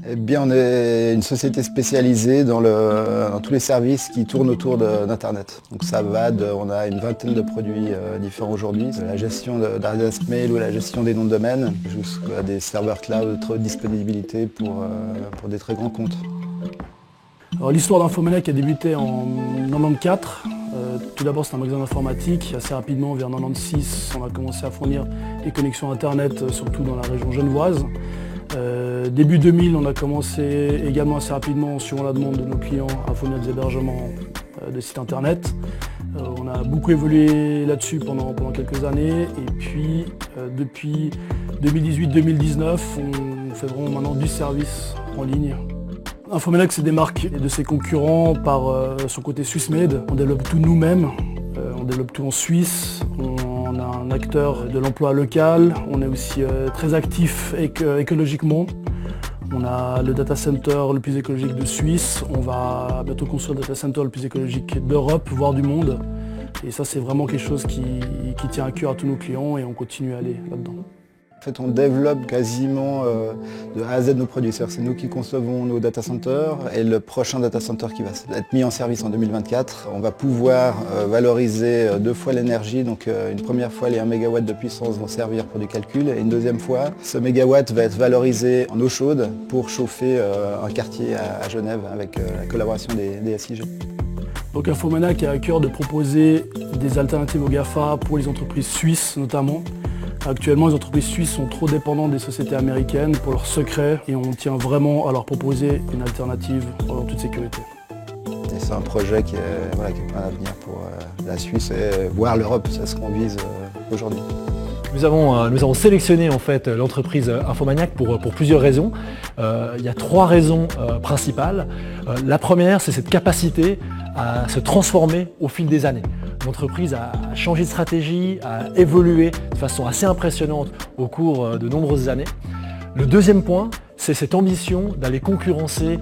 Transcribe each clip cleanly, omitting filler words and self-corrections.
Eh bien, on est une société spécialisée dans tous les services qui tournent autour d'Internet. Donc ça va on a une vingtaine de produits différents aujourd'hui, de la gestion d'adresse mail ou la gestion des noms de domaine, jusqu'à des serveurs cloud de disponibilité pour des très grands comptes. L'histoire d'Infomaniac a débuté en 1994. Tout d'abord, c'est un magasin d'informatique. Assez rapidement, vers 1996, on a commencé à fournir des connexions Internet, surtout dans la région genevoise. Début 2000, on a commencé également assez rapidement, suivant la demande de nos clients, à fournir des hébergements de sites Internet. On a beaucoup évolué là-dessus pendant quelques années. Et puis, depuis 2018-2019, on fait vraiment maintenant du service en ligne. Infomaniac se démarque de ses concurrents par son côté Swissmade. On développe tout nous-mêmes, on développe tout en Suisse. On a un acteur de l'emploi local, on est aussi très actif écologiquement. On a le data center le plus écologique de Suisse, on va bientôt construire le data center le plus écologique d'Europe, voire du monde. Et ça, c'est vraiment quelque chose qui tient à cœur à tous nos clients et on continue à aller là-dedans. En fait, on développe quasiment de A à Z nos produits. C'est nous qui concevons nos data centers et le prochain data center qui va être mis en service en 2024, on va pouvoir valoriser 2 fois l'énergie. Donc une première fois, les 1 MW de puissance vont servir pour du calcul et une deuxième fois, ce mégawatt va être valorisé en eau chaude pour chauffer un quartier à Genève avec la collaboration des SIG. Donc Infomaniac a à cœur de proposer des alternatives aux GAFA pour les entreprises suisses notamment. Actuellement, les entreprises suisses sont trop dépendantes des sociétés américaines pour leurs secrets et on tient vraiment à leur proposer une alternative en toute sécurité. Et c'est un projet qui est plein d'avenir pour la Suisse et voire l'Europe, c'est ce qu'on vise aujourd'hui. Nous avons sélectionné en fait l'entreprise Infomaniac pour plusieurs raisons. Il y a 3 raisons principales. La première, c'est cette capacité à se transformer au fil des années. L'entreprise a changé de stratégie, a évolué de façon assez impressionnante au cours de nombreuses années. Le deuxième point, c'est cette ambition d'aller concurrencer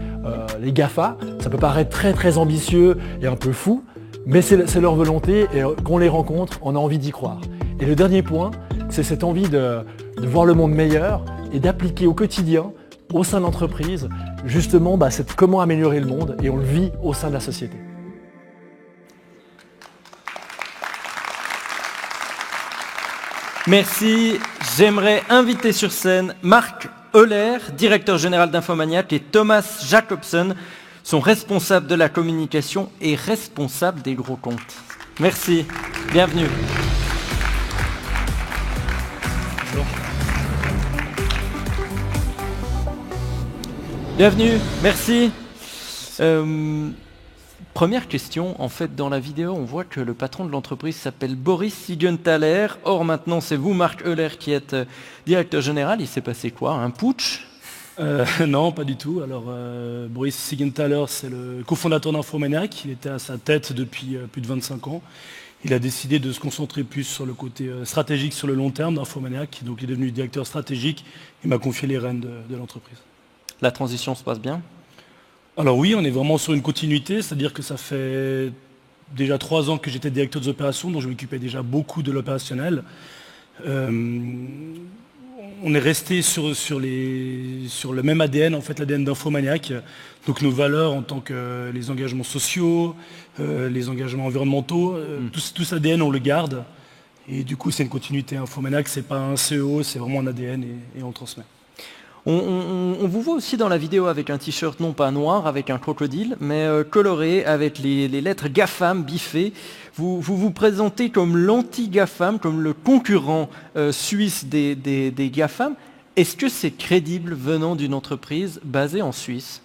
les GAFA. Ça peut paraître très ambitieux et un peu fou, mais c'est leur volonté et quand on les rencontre, on a envie d'y croire. Et le dernier point, c'est cette envie de voir le monde meilleur et d'appliquer au quotidien, au sein de l'entreprise, justement comment améliorer le monde et on le vit au sein de la société. Merci. J'aimerais inviter sur scène Marc Euler, directeur général d'Infomaniac, et Thomas Jacobson, son responsable de la communication et responsable des gros comptes. Merci. Bienvenue. Bonjour. Bienvenue. Merci. Première question, en fait, dans la vidéo, on voit que le patron de l'entreprise s'appelle Boris Siegenthaler. Or, maintenant, c'est vous, Marc Euler, qui êtes directeur général. Il s'est passé quoi? Un putsch? Non, pas du tout. Alors, Boris Siegenthaler, c'est le cofondateur d'Infomaniac. Il était à sa tête depuis plus de 25 ans. Il a décidé de se concentrer plus sur le côté stratégique, sur le long terme d'Infomaniac. Donc, il est devenu directeur stratégique. Il m'a confié les rênes de l'entreprise. La transition se passe bien? Alors oui, on est vraiment sur une continuité, c'est-à-dire que ça fait déjà 3 ans que j'étais directeur des opérations, donc je m'occupais déjà beaucoup de l'opérationnel. On est resté sur le même ADN, en fait, l'ADN d'Infomaniac. Donc nos valeurs en tant que les engagements sociaux, les engagements environnementaux, tout cet ADN, on le garde. Et du coup, c'est une continuité. Infomaniac, c'est pas un CEO, c'est vraiment un ADN et on le transmet. On vous voit aussi dans la vidéo avec un t-shirt non pas noir avec un crocodile, mais coloré avec les lettres GAFAM biffées. Vous présentez comme l'anti-GAFAM, comme le concurrent suisse des GAFAM. Est-ce que c'est crédible venant d'une entreprise basée en Suisse?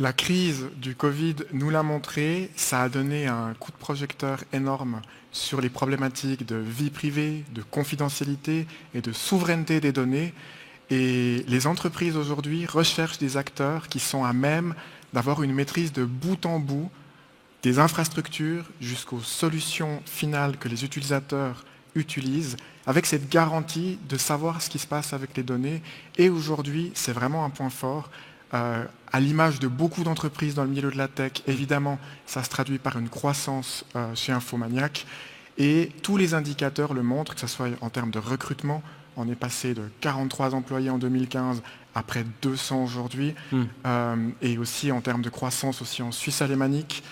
La crise du Covid nous l'a montré, ça a donné un coup de projecteur énorme sur les problématiques de vie privée, de confidentialité et de souveraineté des données. Et les entreprises aujourd'hui recherchent des acteurs qui sont à même d'avoir une maîtrise de bout en bout des infrastructures jusqu'aux solutions finales que les utilisateurs utilisent, avec cette garantie de savoir ce qui se passe avec les données. Et aujourd'hui, c'est vraiment un point fort. À l'image de beaucoup d'entreprises dans le milieu de la tech, évidemment, ça se traduit par une croissance chez Infomaniac. Et tous les indicateurs le montrent, que ce soit en termes de recrutement, On est passé de 43 employés en 2015 à près de 200 aujourd'hui. Et aussi en termes de croissance aussi en Suisse alémanique.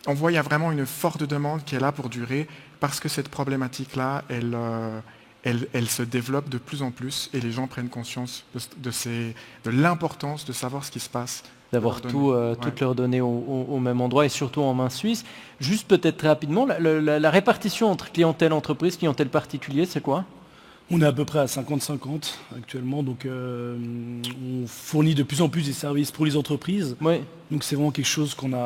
On voit qu'il y a vraiment une forte demande qui est là pour durer parce que cette problématique-là, elle se développe de plus en plus et les gens prennent conscience de l'importance de savoir ce qui se passe. D'avoir toutes leurs données au même endroit et surtout en main suisse. Juste peut-être très rapidement, la répartition entre clientèle entreprise, clientèle particulier, c'est quoi? On est à peu près à 50-50 actuellement, donc on fournit de plus en plus des services pour les entreprises. Oui. Donc c'est vraiment quelque chose qu'on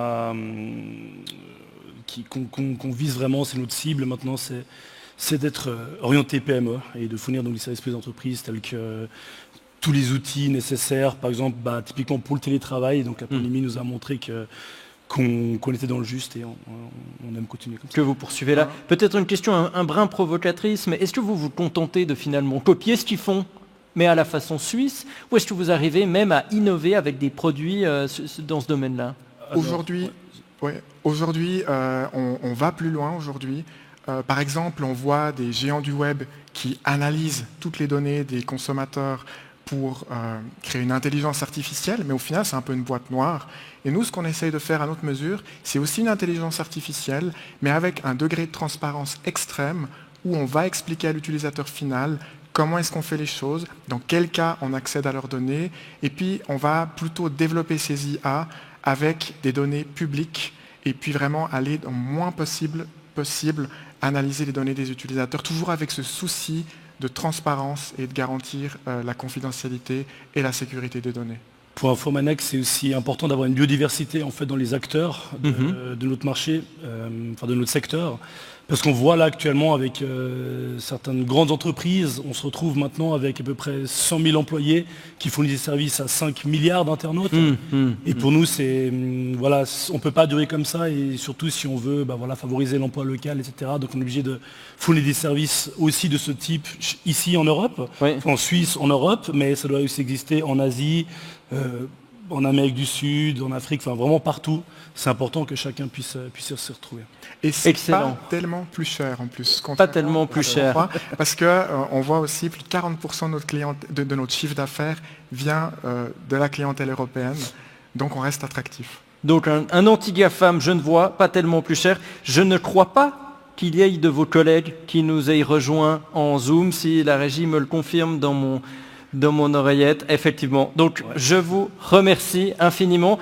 vise vraiment, c'est notre cible maintenant, c'est d'être orienté PME et de fournir donc des services pour les entreprises tels que tous les outils nécessaires, par exemple typiquement pour le télétravail. Donc la pandémie nous a montré qu'on était dans le juste et on aime continuer comme ça. Que vous poursuivez là. Peut-être une question un brin provocatrice, mais est-ce que vous vous contentez de finalement copier ce qu'ils font, mais à la façon suisse, ou est-ce que vous arrivez même à innover avec des produits dans ce domaine-là? Aujourd'hui, on va plus loin aujourd'hui. Par exemple, on voit des géants du web qui analysent toutes les données des consommateurs pour créer une intelligence artificielle, mais au final, c'est un peu une boîte noire. Et nous, ce qu'on essaye de faire à notre mesure, c'est aussi une intelligence artificielle, mais avec un degré de transparence extrême, où on va expliquer à l'utilisateur final comment est-ce qu'on fait les choses, dans quel cas on accède à leurs données, et puis on va plutôt développer ces IA avec des données publiques, et puis vraiment aller au moins possible analyser les données des utilisateurs, toujours avec ce souci de transparence et de garantir la confidentialité et la sécurité des données. Pour Infomaniac, c'est aussi important d'avoir une biodiversité en fait dans les acteurs de notre marché, de notre secteur. Parce qu'on voit là actuellement avec certaines grandes entreprises, on se retrouve maintenant avec à peu près 100 000 employés qui fournissent des services à 5 milliards d'internautes. Et pour nous, on ne peut pas durer comme ça, et surtout si on veut favoriser l'emploi local, etc. Donc on est obligé de fournir des services aussi de ce type ici en Europe, en Suisse, en Europe, mais ça doit aussi exister en Asie, en Amérique du Sud, en Afrique, vraiment partout. C'est important que chacun puisse se retrouver. Et c'est pas tellement plus cher en plus. Pas tellement plus cher. Parce qu'on voit aussi plus de 40% de notre chiffre d'affaires vient de la clientèle européenne. Donc on reste attractif. Donc un anti-GAFAM, je ne vois, pas tellement plus cher. Je ne crois pas qu'il y ait de vos collègues qui nous aient rejoints en Zoom, si la régie me le confirme dans mon oreillette, effectivement. Donc je vous remercie infiniment.